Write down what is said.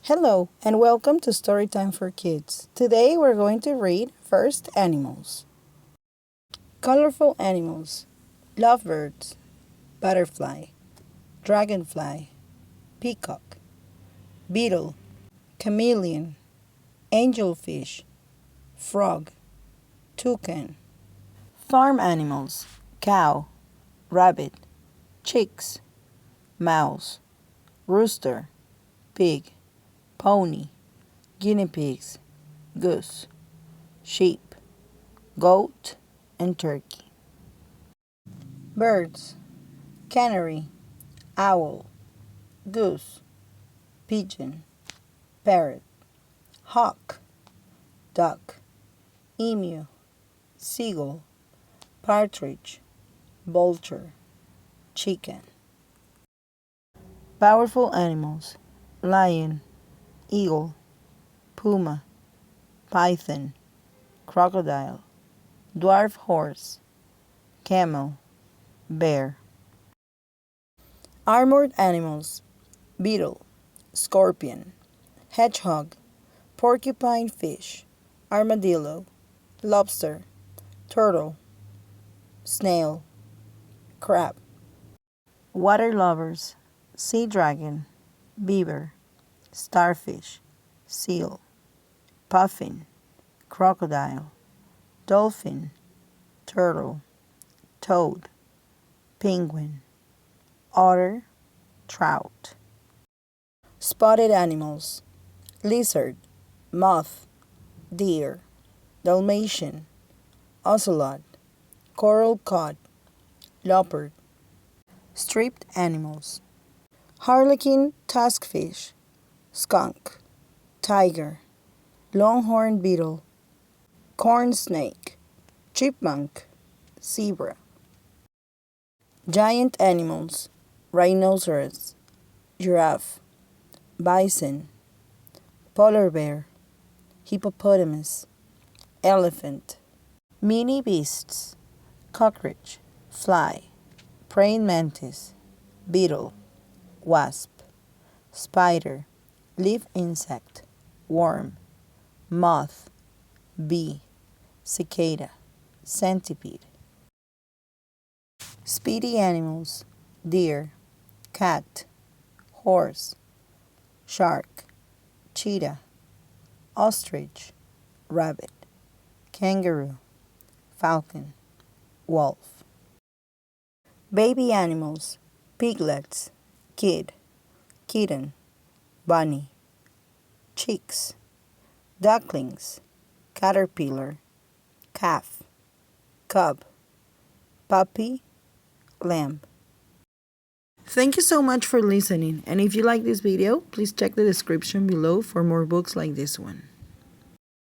Hello, and welcome to Storytime for Kids. Today we're going to read First Animals. Colorful animals: lovebirds, butterfly, dragonfly, peacock, beetle, chameleon, angelfish, frog, toucan. Farm animals: cow, rabbit, chicks, mouse, rooster, pig, pony, guinea pigs, goose, sheep, goat, and turkey. Birds: canary, owl, goose, pigeon, parrot, hawk, duck, emu, seagull, partridge, vulture, chicken. Powerful animals: lion, eagle, puma, python, crocodile, dwarf horse, camel, bear. Armored animals: beetle, scorpion, hedgehog, porcupine fish, armadillo, lobster, turtle, snail, crab. Water lovers: sea dragon, beaver, starfish, seal, puffin, crocodile, dolphin, turtle, toad, penguin, otter, trout. Spotted animals: lizard, moth, deer, Dalmatian, ocelot, coral cod, leopard. Striped animals: harlequin, tuskfish, skunk, tiger, longhorn beetle, corn snake, chipmunk, zebra. Giant animals: rhinoceros, giraffe, bison, polar bear, hippopotamus, elephant. Mini beasts: cockroach, fly, praying mantis, beetle, wasp, spider, leaf insect, worm, moth, bee, cicada, centipede. Speedy animals: deer, cat, horse, shark, cheetah, ostrich, rabbit, kangaroo, falcon, wolf. Baby animals: piglets, kid, kitten, bunny, chicks, ducklings, caterpillar, calf, cub, puppy, lamb. Thank you so much for listening, and if you like this video, please check the description below for more books like this one.